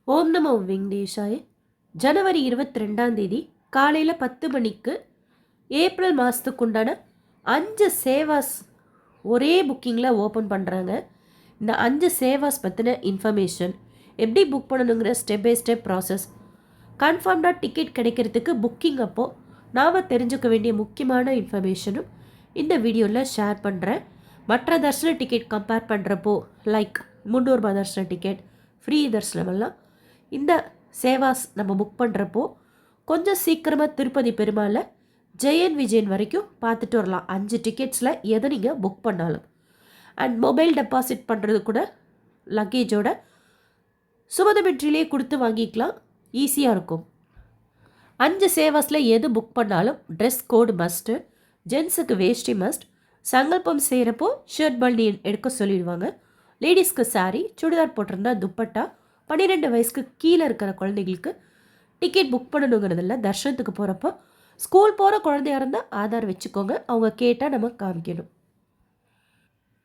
ஓம் நமோ வெங்கடேஷாய. ஜனவரி 22 காலையில் 10 மணிக்கு ஏப்ரல் மாதத்துக்கு உண்டான 5 சேவாஸ் ஒரே புக்கிங்கில் ஓப்பன் பண்ணுறாங்க. இந்த 5 சேவாஸ் பற்றின இன்ஃபர்மேஷன், எப்படி புக் பண்ணணுங்கிற ஸ்டெப் பை ஸ்டெப் ப்ராசஸ், கன்ஃபார்ம்டாக டிக்கெட் கிடைக்கிறதுக்கு புக்கிங் அப்போது நாம் தெரிஞ்சுக்க வேண்டிய முக்கியமான இன்ஃபர்மேஷனும் இந்த வீடியோவில் ஷேர் பண்ணுறேன். மற்ற தர்ஷன டிக்கெட் கம்பேர் பண்ணுறப்போ லைக் 300 ரூபாய் தர்ஷன டிக்கெட், ஃப்ரீ தர்ஷனமெல்லாம் இந்த சேவாஸ் நம்ம புக் பண்ணுறப்போ கொஞ்சம் சீக்கிரமாக திருப்பதி பெருமாளை ஜெயன் விஜயன் வரைக்கும் பார்த்துட்டு வரலாம். 5 டிக்கெட்ஸில் எதை நீங்கள் புக் பண்ணாலும். அண்ட் மொபைல் டெபாசிட் பண்ணுறது கூட லக்கேஜோட சுமதமெட்ரிலே கொடுத்து வாங்கிக்கலாம், ஈஸியாக இருக்கும். 5 சேவாஸில் எது புக் பண்ணாலும் ட்ரெஸ் கோடு மஸ்ட்டு. ஜென்ஸுக்கு வேஷ்டி மஸ்ட். சங்கல்பம் செய்கிறப்போ ஷர்ட் பல்னியன் எடுக்க சொல்லிடுவாங்க. லேடிஸ்க்கு சாரீ, சுடிதார் போட்டிருந்தா துப்பட்டா. 12 வயசுக்கு கீழே இருக்கிற குழந்தைகளுக்கு டிக்கெட் புக் பண்ணணுங்கிறதில்ல. தர்ஷனத்துக்கு போகிறப்போ ஸ்கூல் போகிற குழந்தையாக இருந்தால் ஆதார் வச்சுக்கோங்க, அவங்க கேட்டால் நம்ம காமிக்கணும்.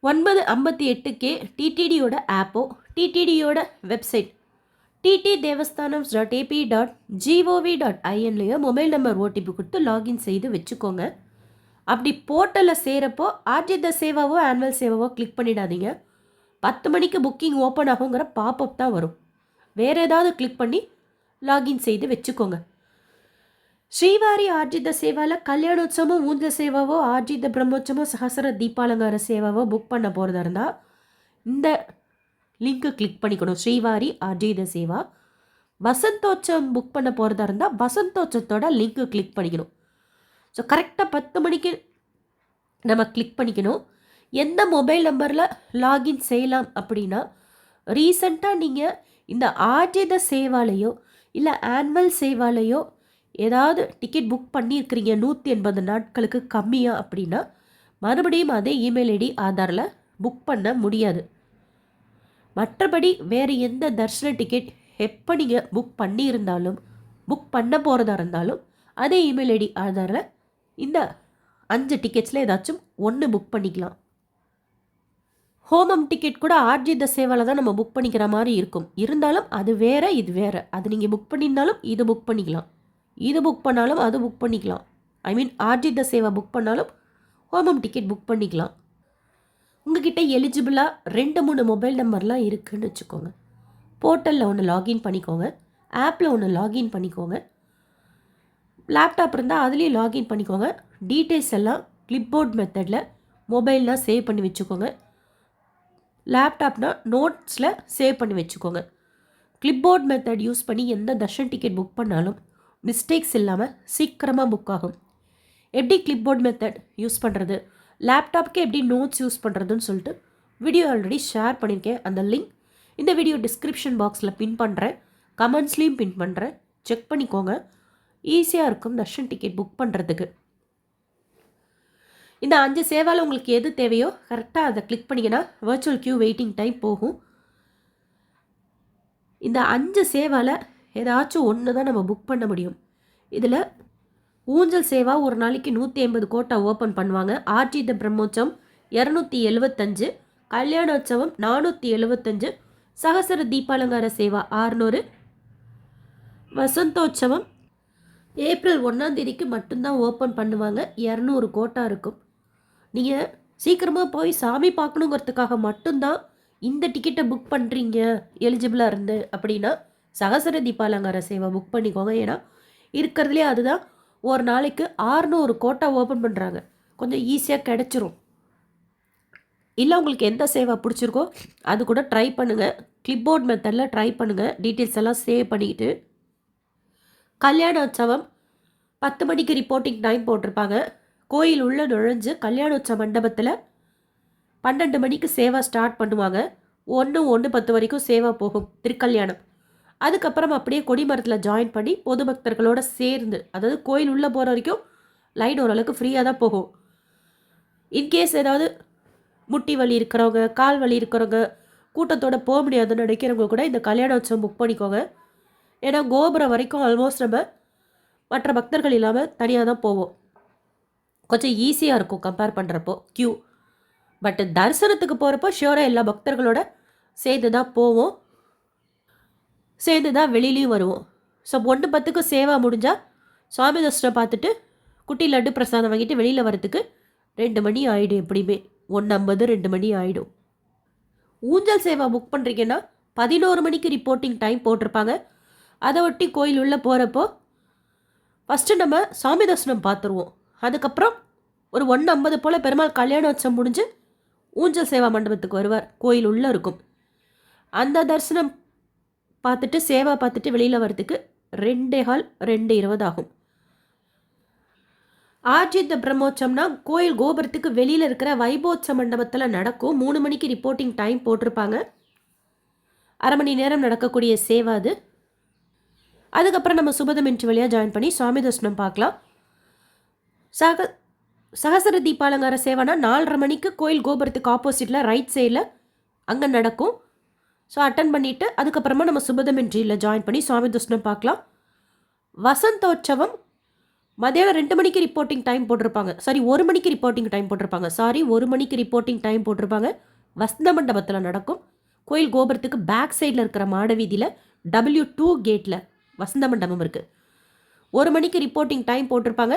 9:58 டிடிடியோட ஆப்போ டிடிடியோட வெப்சைட் ttdevasthanams.ap.gov.inலையோ மொபைல் நம்பர் ஓடிபி கொடுத்து லாகின் செய்து வச்சுக்கோங்க. அப்படி போர்ட்டலில் செய்கிறப்போ ஆர்ஜித சேவாவோ ஆனுவல் சேவாவோ கிளிக் பண்ணிடாதீங்க. 10 மணிக்கு புக்கிங் ஓப்பன் ஆகுங்கிற பாப்அப் தான் வரும். வேறு ஏதாவது கிளிக் பண்ணி லாகின் செய்து வச்சுக்கோங்க. ஸ்ரீவாரி ஆர்ஜித சேவாவில் கல்யாணோத்சவமோ ஊஞ்சல் சேவாவோ ஆர்ஜித பிரம்மோற்சவமோ சஹசர தீபாலங்கார சேவாவோ புக் பண்ண போகிறதா இருந்தால் இந்த லிங்க்கு கிளிக் பண்ணிக்கணும். ஸ்ரீவாரி ஆர்ஜித சேவா. வசந்தோற்சவம் புக் பண்ண போகிறதா இருந்தால் வசந்தோற்சவத்தோட லிங்க்கு கிளிக் பண்ணிக்கணும். ஸோ கரெக்டாக 10 மணிக்கு நம்ம கிளிக் பண்ணிக்கணும். எந்த மொபைல் நம்பரில் லாகின் செய்யலாம் அப்படின்னா, ரீசண்டாக நீங்கள் இந்த ஆர்ஜித சேவாலையோ இல்லை ஆனுவல் சேவாலையோ ஏதாவது டிக்கெட் புக் பண்ணியிருக்கிறீங்க 180 நாட்களுக்கு கம்மியாக அப்படின்னா மறுபடியும் அதே இமெயில் ஐடி ஆதாரில் புக் பண்ண முடியாது. மற்றபடி வேறு எந்த தர்ஷன டிக்கெட் எப்போ நீங்கள் புக் பண்ணியிருந்தாலும் புக் பண்ண போகிறதா இருந்தாலும் அதே இமெயில் ஐடி ஆதாரில் இந்த 5 டிக்கெட்ஸில் ஏதாச்சும் ஒன்று புக் பண்ணிக்கலாம். ஹோமம் டிக்கெட் கூட ஆர்ஜித சேவாவில் தான் நம்ம புக் பண்ணிக்கிற மாதிரி இருக்கும். இருந்தாலும் அது வேறு, இது வேறு. அது நீங்கள் புக் பண்ணியிருந்தாலும் இது புக் பண்ணிக்கலாம், இது புக் பண்ணாலும் அது புக் பண்ணிக்கலாம். ஐ மீன் ஆர்ஜித சேவா புக் பண்ணாலும் ஹோமம் டிக்கெட் புக் பண்ணிக்கலாம். உங்ககிட்ட எலிஜிபிளாக 2-3 மொபைல் நம்பர்லாம் இருக்குதுன்னு வச்சுக்கோங்க. போர்ட்டலில் ஒன்று லாகின் பண்ணிக்கோங்க, ஆப்பில் ஒன்று லாகின் பண்ணிக்கோங்க. லேப்டாப் இருந்தால் அதுலேயும் லாகின் பண்ணிக்கோங்க. டீட்டெயில்ஸ் எல்லாம் கிளிப்போர்ட் மெத்தடில் மொபைல்லாம் சேவ் பண்ணி வச்சுக்கோங்க. லேப்டாப்னா நோட்ஸில் சேவ் பண்ணி வச்சுக்கோங்க. கிளிப்போர்ட் மெத்தட் யூஸ் பண்ணி எந்த தர்ஷன் டிக்கெட் புக் பண்ணாலும் மிஸ்டேக்ஸ் இல்லாமல் சீக்கிரமாக புக் ஆகும். எப்படி கிளிப்போர்ட் மெத்தட் யூஸ் பண்ணுறது, லேப்டாப்க்கு எப்படி நோட்ஸ் யூஸ் பண்ணுறதுன்னு சொல்லிட்டு வீடியோ ஆல்ரெடி ஷேர் பண்ணியிருக்கேன். அந்த லிங்க் இந்த வீடியோ டிஸ்கிரிப்ஷன் பாக்ஸில் பின் பண்ணுறேன், கமெண்ட்ஸ்லேயும் பின் பண்ணுறேன். செக் பண்ணிக்கோங்க, ஈஸியாக இருக்கும் தர்ஷன் டிக்கெட் புக் பண்ணுறதுக்கு. இந்த 5 சேவாவில் உங்களுக்கு எது தேவையோ கரெக்டாக அதை கிளிக் பண்ணிங்கன்னா வர்ச்சுவல் கியூ வெயிட்டிங் டைம் போகும். இந்த 5 சேவாவில் ஏதாச்சும் ஒன்று தான் நம்ம புக் பண்ண முடியும். இதில் ஊஞ்சல் சேவா ஒரு நாளைக்கு 180 கோட்டா ஓப்பன் பண்ணுவாங்க. ஆர்ஜித பிரம்மோற்சவம் 275, கல்யாணோற்சவம் 475, சகசர தீபாலங்கார சேவா 600, வசந்தோற்சவம் ஏப்ரல் 1 மட்டும்தான் ஓப்பன் பண்ணுவாங்க. 200 கோட்டா இருக்கும். நீங்கள் சீக்கிரமாக போய் சாமி பார்க்கணுங்கிறதுக்காக மட்டும்தான் இந்த டிக்கெட்டை புக் பண்ணுறீங்க எலிஜிபிளாக இருந்து அப்படின்னா சகசர தீபாலங்கார சேவை புக் பண்ணிக்கோங்க. ஏன்னா இருக்கிறதுலே அதுதான் ஒரு நாளைக்கு 600 கோட்டா ஓப்பன் பண்ணுறாங்க. கொஞ்சம் ஈஸியாக கிடச்சிரும். இல்லை உங்களுக்கு எந்த சேவை பிடிச்சிருக்கோ அது கூட ட்ரை பண்ணுங்கள். கிளிப்போர்ட் மெத்தடில் ட்ரை பண்ணுங்கள். டீட்டெயில்ஸ் எல்லாம் சேவ் பண்ணிக்கிட்டு. கல்யாணோற்சவம் 10 மணிக்கு ரிப்போர்ட்டிங் டைம் போட்டிருப்பாங்க. கோயில் உள்ள நுழைஞ்சு கல்யாணோற்சவ மண்டபத்தில் 12 மணிக்கு சேவா ஸ்டார்ட் பண்ணுவாங்க. 1:10 வரைக்கும் சேவா போகும் திருக்கல்யாணம். அதுக்கப்புறம் அப்படியே கொடிமரத்தில் ஜாயின் பண்ணி பொது பக்தர்களோடு சேர்ந்து, அதாவது கோயில் உள்ளே போகிற வரைக்கும் லைன் ஓரளவுக்கு ஃப்ரீயாக தான் போகும். இன்கேஸ் ஏதாவது முட்டி வலி இருக்கிறவங்க, கால் வலி இருக்கிறவங்க, கூட்டத்தோடு போக முடியாதுன்னு நினைக்கிறவங்க கூட இந்த கல்யாணோற்சவம் புக் பண்ணிக்கோங்க. ஏன்னா கோபுரம் வரைக்கும் ஆல்மோஸ்ட் நம்ம மற்ற பக்தர்கள் இல்லாமல் தனியாக தான் போவோம். கொஞ்சம் ஈஸியாக இருக்கும் கம்பேர் பண்ணுறப்போ க்யூ. பட் தரிசனத்துக்கு போகிறப்போ ஷியோராக எல்லா பக்தர்களோட சேர்ந்து தான் போவோம். சேர்ந்து தான் வெளியிலையும் வருவோம். ஸோ 1:10க்கு சேவா முடிஞ்சால் சுவாமி தர்ஷனம் பார்த்துட்டு குட்டி லட்டு பிரசாதம் வாங்கிட்டு வெளியில் வரத்துக்கு 2 மணி ஆகிடும். எப்படியுமே 1:50 2 மணி ஆகிடும். ஊஞ்சல் சேவா புக் பண்ணுறீங்கன்னா 11 மணிக்கு ரிப்போர்ட்டிங் டைம் போட்டிருப்பாங்க. அதை ஒட்டி கோயில் உள்ளே போகிறப்போ ஃபஸ்ட்டு நம்ம சாமி தர்சனம் பார்த்துருவோம். அதுக்கப்புறம் ஒரு 1:50 போல் பெருமாள் கல்யாணோற்சவம் முடிஞ்சு ஊஞ்சல் சேவா மண்டபத்துக்கு வருவார். கோயில் உள்ளே இருக்கும். அந்த தரிசனம் பார்த்துட்டு சேவா பார்த்துட்டு வெளியில் வரத்துக்கு 2:15 2:20 ஆகும். ஆர்ஜித பிரம்மோற்சவம்னா கோயில் கோபுரத்துக்கு வெளியில் இருக்கிற வைபோத்சவ மண்டபத்தில் நடக்கும். 3 மணிக்கு ரிப்போர்ட்டிங் டைம் போட்டிருப்பாங்க. அரை மணி நேரம் நடக்கக்கூடிய சேவா அது. அதுக்கப்புறம் நம்ம சுபதம் இன்ட்ரி வழியாக ஜாயின் பண்ணி சுவாமி தர்சனம் பார்க்கலாம். சகசர தீபாலங்கார சேவானா 4:30 மணிக்கு கோயில் கோபுரத்துக்கு ஆப்போசிட்டில் ரைட் சைடில் அங்கே நடக்கும். ஸோ அட்டன் பண்ணிவிட்டு அதுக்கப்புறமா நம்ம சுபதம் இன்ட்ரியில் ஜாயின் பண்ணி சுவாமி தர்சனம் பார்க்கலாம். வசந்தோற்சவம் மதியானம் 2 மணிக்கு ரிப்போர்ட்டிங் டைம் போட்டிருப்பாங்க. 1 மணிக்கு ரிப்போர்ட்டிங் டைம் போட்டிருப்பாங்க. 1 மணிக்கு ரிப்போர்ட்டிங் டைம் போட்டிருப்பாங்க. வசந்த மண்டபத்தில் நடக்கும். கோயில் கோபுரத்துக்கு பேக் சைடில் இருக்கிற மாட வீதியில் W2 கேட்டில் வசந்த மண்டபம் இருக்குது. 1 மணிக்கு ரிப்போர்ட்டிங் டைம் போட்டிருப்பாங்க.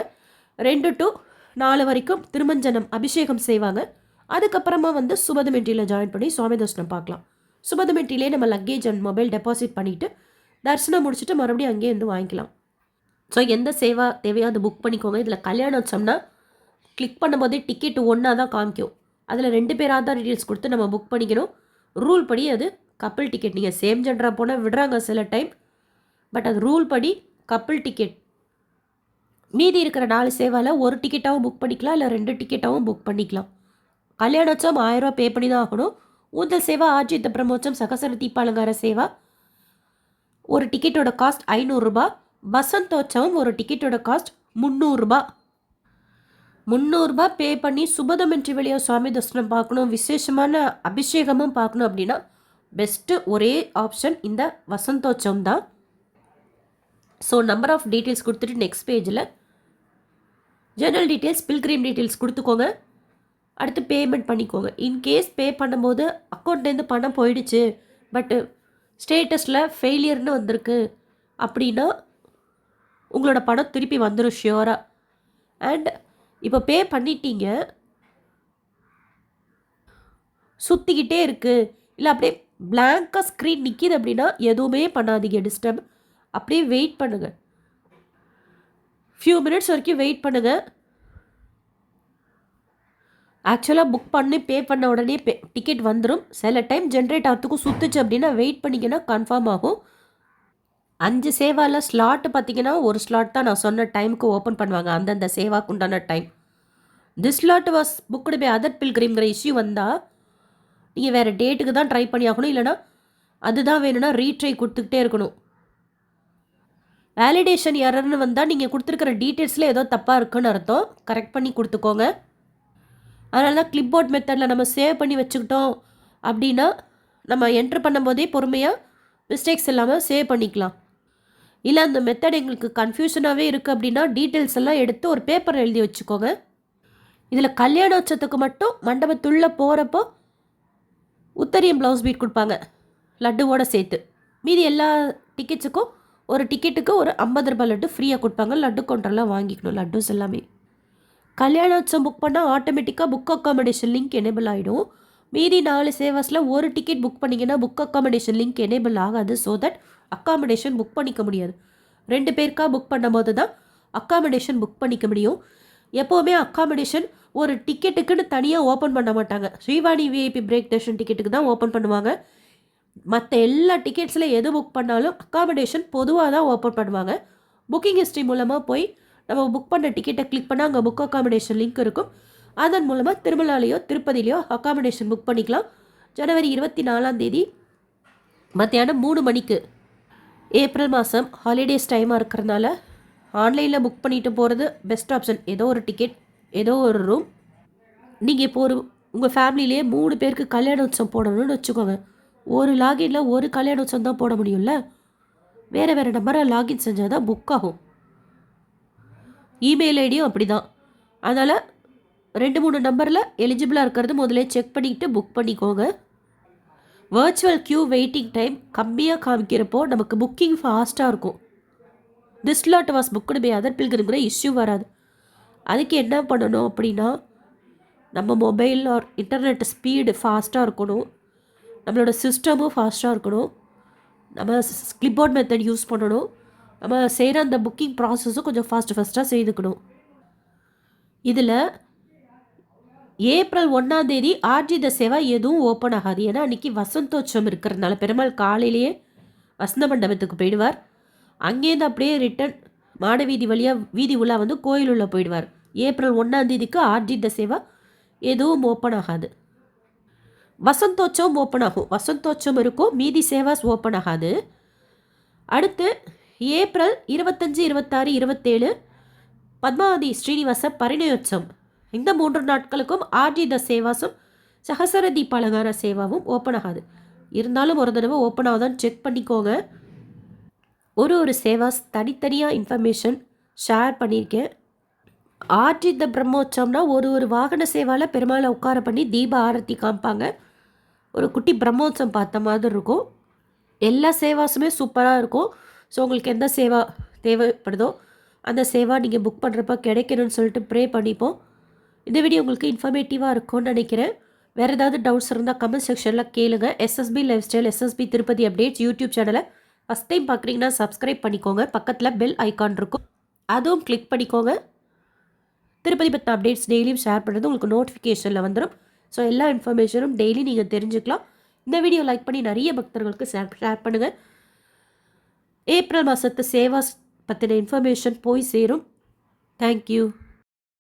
2 to 4 வரைக்கும் திருமஞ்சனம் அபிஷேகம் செய்வாங்க. அதுக்கப்புறமா வந்து சுபதம் என்ட்ரியில் ஜாயின் பண்ணி சுவாமி தர்சனம் பார்க்கலாம். சுபதம் என்ட்ரியிலே நம்ம லக்கேஜ் அண்ட் மொபைல் டெபாசிட் பண்ணிவிட்டு தரிசனம் முடிச்சுட்டு மறுபடியும் அங்கேயே வந்து வாங்கிக்கலாம். ஸோ எந்த சேவா தேவையோ அது புக் பண்ணிக்கோங்க. இதில் கல்யாணோற்சவம்னா கிளிக் பண்ணும்போதே டிக்கெட் ஒன்றா தான் காமிக்கும். அதில் 2 பேர் ஆதார் டீட்டெயில்ஸ் கொடுத்து நம்ம புக் பண்ணிக்கணும். ரூல் படி அது கப்பிள் டிக்கெட். நீங்கள் சேம் ஜெண்டராக போனால் விடுறாங்க சில டைம். பட் அது ரூல் படி கப்பிள் டிக்கெட். மீதி இருக்கிற 4 சேவாவில் ஒரு டிக்கெட்டாகவும் புக் பண்ணிக்கலாம், இல்லை 2 டிக்கெட்டாகவும் புக் பண்ணிக்கலாம். கல்யாணோற்சவம் 1000 ரூபா பே பண்ணி தான் ஆகணும். ஊஞ்சல் சேவா, ஆர்ஜித பிரம்மோற்சவம், சகசர தீபாலங்கார சேவா ஒரு டிக்கெட்டோட காஸ்ட் 500 ரூபா. வசந்தோற்சவம் ஒரு டிக்கெட்டோட காஸ்ட் 300 ரூபா. 300 ரூபா பே பண்ணி சுபதம் என்ட்ரி வழியாக சுவாமி தர்சனம் பார்க்கணும், விசேஷமான அபிஷேகமும் பார்க்கணும் அப்படின்னா பெஸ்ட்டு ஒரே ஆப்ஷன் இந்த வசந்தோற்சவம் தான். ஸோ நம்பர் ஆஃப் டீட்டெயில்ஸ் கொடுத்துட்டு நெக்ஸ்ட் பேஜில் ஜெனரல் டீட்டெயில்ஸ், பில்கிரிம் டீட்டெயில்ஸ் கொடுத்துக்கோங்க. அடுத்து பேமெண்ட் பண்ணிக்கோங்க. இன்கேஸ் பே பண்ணும்போது அக்கௌண்ட்லேருந்து பணம் போயிடுச்சு பட்டு ஸ்டேட்டஸில் ஃபெயிலியர்னு வந்திருக்கு அப்படின்னா உங்களோட பணம் திருப்பி வந்துடும் ஷியோராக. அண்ட் இப்போ பே பண்ணிட்டீங்க, சுற்றிக்கிட்டே இருக்குது, இல்லை அப்படியே பிளாங்காக ஸ்க்ரீன் நிற்கிது அப்படின்னா எதுவுமே பண்ணாதீங்க. டிஸ்டர்ப் அப்படியே வெயிட் பண்ணுங்கள். ஃபியூ மினிட்ஸ் வரைக்கும் வெயிட் பண்ணுங்கள். ஆக்சுவலாக புக் பண்ணி பே பண்ண உடனே டிக்கெட் வந்துடும். சில டைம் ஜென்ரேட் ஆகிறதுக்கும் சுற்றுச்சு அப்படின்னா வெயிட் பண்ணிங்கன்னா கன்ஃபார்ம் ஆகும். 5 சேவாவில் ஸ்லாட்டு பார்த்தீங்கன்னா ஒரு ஸ்லாட் தான் நான் சொன்ன டைமுக்கு ஓப்பன் பண்ணுவாங்க, அந்தந்த சேவாக்கு உண்டான time. This slot was booked by other பில்கிரிம்ங்கிற இஷ்யூ வந்தால் நீங்கள் வேறு டேட்டுக்கு தான் ட்ரை பண்ணி ஆகணும். இல்லைனா அதுதான் வேணும்னா ரீட்ரை கொடுத்துக்கிட்டே இருக்கணும். வேலிடேஷன் எரர்னு வந்தால் நீங்கள் கொடுத்துருக்கிற டீட்டெயில்ஸில் ஏதோ தப்பாக இருக்குன்னு அர்த்தம். கரெக்ட் பண்ணி கொடுத்துக்கோங்க. அதனால தான் கிளிப்போர்ட் மெத்தடில் நம்ம சேவ் பண்ணி வச்சுக்கிட்டோம் அப்படின்னா நம்ம என்ட்ரு பண்ணும்போதே பொறுமையாக மிஸ்டேக்ஸ் இல்லாமல் சேவ் பண்ணிக்கலாம். இல்லை அந்த மெத்தட் எங்களுக்கு கன்ஃபியூஷனாகவே இருக்குது அப்படின்னா டீட்டெயில்ஸ் எல்லாம் எடுத்து ஒரு பேப்பர் எழுதி வச்சுக்கோங்க. இதில் கல்யாணோற்சவத்துக்கு மட்டும் மண்டபத்துள்ளே போகிறப்போ உத்தரியம் ப்ளவுஸ் பீட் கொடுப்பாங்க லட்டுவோடு சேர்த்து. மீதி எல்லா டிக்கெட்ஸுக்கும் ஒரு டிக்கெட்டுக்கு ஒரு 50 ரூபாய் லட்டு ஃப்ரீயாக கொடுப்பாங்க. லட்டு கவுண்டர்லாம் வாங்கிக்கணும் லட்டுஸ் எல்லாமே. கல்யாணோற்சவம் புக் பண்ணால் ஆட்டோமேட்டிக்காக புக் அக்காமடேஷன் லிங்க் எனேபிள் ஆகிடும். மீதி 4 சேவாஸில் ஒரு டிக்கெட் புக் பண்ணிங்கன்னா புக் அக்காமடேஷன் லிங்க் எனேபிள் ஆகாது. ஸோ தட் அக்காமடேஷன் புக் பண்ணிக்க முடியாது. 2 பேருக்காக புக் பண்ணும்போது தான் அக்காமடேஷன் புக் பண்ணிக்க முடியும். எப்போவுமே அக்காமடேஷன் ஒரு டிக்கெட்டுக்குன்னு தனியாக ஓப்பன் பண்ண மாட்டாங்க. ஸ்ரீவாணி விஐபி பிரேக் தர்ஷன் டிக்கெட்டுக்கு தான் ஓப்பன் பண்ணுவாங்க. மற்ற எல்லா டிக்கெட்ஸில் எது புக் பண்ணாலும் அக்காமடேஷன் பொதுவாக தான் ஓப்பன் பண்ணுவாங்க. புக்கிங் ஹிஸ்ட்ரி மூலமாக போய் நம்ம புக் பண்ண டிக்கெட்டை கிளிக் பண்ணால் அங்கே புக் அக்காமடேஷன் லிங்க் இருக்கும். அதன் மூலமாக திருமலாலையோ திருப்பதிலையோ அக்காமடேஷன் புக் பண்ணிக்கலாம். ஜனவரி 24 மத்தியானம் 3 மணிக்கு. ஏப்ரல் மாதம் ஹாலிடேஸ் டைமாக இருக்கிறதுனால ஆன்லைனில் புக் பண்ணிட்டு போகிறது பெஸ்ட் ஆப்ஷன். ஏதோ ஒரு டிக்கெட், ஏதோ ஒரு ரூம். நீங்கள் இப்போ உங்கள் ஃபேமிலியிலே 3 பேருக்கு கல்யாணோற்சவம் போடணும்னு வச்சுக்கோங்க. ஒரு லாகின்ல ஒரு கல்யாணோற்சவம் தான் போட முடியும்ல. வேறு வேறு நம்பரை லாகின் செஞ்சால் தான் புக் ஆகும். இமெயில் ஐடியும் அப்படி தான். அதனால் 2-3 நம்பரில் எலிஜிபிளாக இருக்கிறது முதல்ல செக் பண்ணிக்கிட்டு புக் பண்ணிக்கோங்க. வர்ச்சுவல் க்யூ வெயிட்டிங் டைம் கம்மியாக காமிக்கிறப்போ நமக்கு புக்கிங் ஃபாஸ்ட்டாக இருக்கும். This lot was booked by other பில்கிரிம்ங்கிற இஷ்யூ வராது. அதுக்கு என்ன பண்ணணும் அப்படின்னா, நம்ம மொபைல் ஆர் இன்டர்நெட் ஸ்பீடு ஃபாஸ்ட்டாக இருக்கணும், நம்மளோட சிஸ்டமும் ஃபாஸ்ட்டாக இருக்கணும், நம்ம கிளிப்போர்ட் மெத்தட் யூஸ் பண்ணணும், நம்ம செய்கிற அந்த புக்கிங் ப்ராசஸும் கொஞ்சம் ஃபாஸ்ட்டாக செய்துக்கணும். இதில் ஏப்ரல் 1 ஆர்ஜித சேவா எதுவும் ஓப்பன் ஆகாது. ஏன்னா அன்றைக்கி வசந்தோற்சவம் இருக்கிறதுனால பெருமாள் காலையிலேயே வசந்த மண்டபத்துக்கு போயிடுவார். அங்கேருந்து அப்படியே ரிட்டன் மாடவீதி வழியாக வீதி உலா வந்து கோயில் உள்ள போயிடுவார். ஏப்ரல் 1 ஆர்ஜித சேவா எதுவும் ஓப்பன் ஆகாது. வசந்தோற்சவம் ஓப்பன் ஆகும், வசந்தோற்சவம் இருக்கும், மீதி சேவாஸ் ஓப்பன் ஆகாது. அடுத்து ஏப்ரல் 25, 26, 27 பத்மாவதி ஸ்ரீனிவாச பரிணயோற்சவம். இந்த 3 நாட்களுக்கும் ஆர்ஜித சேவாஸும் சகசர தீப அலங்கார சேவாவும் ஓப்பன் ஆகாது. இருந்தாலும் ஒரு தடவை ஓப்பன் ஆகுதான்னு செக் பண்ணிக்கோங்க. ஒரு சேவாஸ் தனித்தனியாக இன்ஃபர்மேஷன் ஷேர் பண்ணியிருக்கேன். ஆர்ஜித பிரம்மோற்சவம்னா ஒரு வாகன சேவாவில் பெருமாளை உட்கார பண்ணி தீப ஆரத்தி காமிப்பாங்க. ஒரு குட்டி பிரம்மோற்சவம் பார்த்த மாதிரி இருக்கும். எல்லா சேவாஸுமே சூப்பராக இருக்கும். ஸோ உங்களுக்கு எந்த சேவா தேவைப்படுதோ அந்த சேவா நீங்கள் புக் பண்ணுறப்ப கிடைக்கணும்னு சொல்லிட்டு ப்ரே பண்ணிப்போம். இந்த வீடியோ உங்களுக்கு இன்ஃபர்மேட்டிவாக இருக்கும்னு நினைக்கிறேன். வேறு ஏதாவது டவுட்ஸ் இருந்தால் கமெண்ட் செக்ஷனில் கேளுங்க. SSP lifestyle, SSP Tirupati updates YouTube சேனலை ஃபஸ்ட் டைம் பார்க்குறீங்கன்னா சப்ஸ்கிரைப் பண்ணிக்கோங்க. பக்கத்தில் பெல் ஐக்கான் இருக்கும், அதுவும் கிளிக் பண்ணிக்கோங்க. திருப்பதி பற்றின அப்டேட்ஸ் டெய்லியும் ஷேர் பண்ணுறது உங்களுக்கு நோட்டிஃபிகேஷனில் வந்துடும். ஸோ எல்லா இன்ஃபர்மேஷனும் டெய்லி நீங்கள் தெரிஞ்சுக்கலாம். இந்த வீடியோ லைக் பண்ணி நிறைய பக்தர்களுக்கு ஷேர் பண்ணுங்கள். ஏப்ரல் மாதத்து சேவாஸ் பற்றின இன்ஃபர்மேஷன் போய் சேரும். தேங்க்யூ.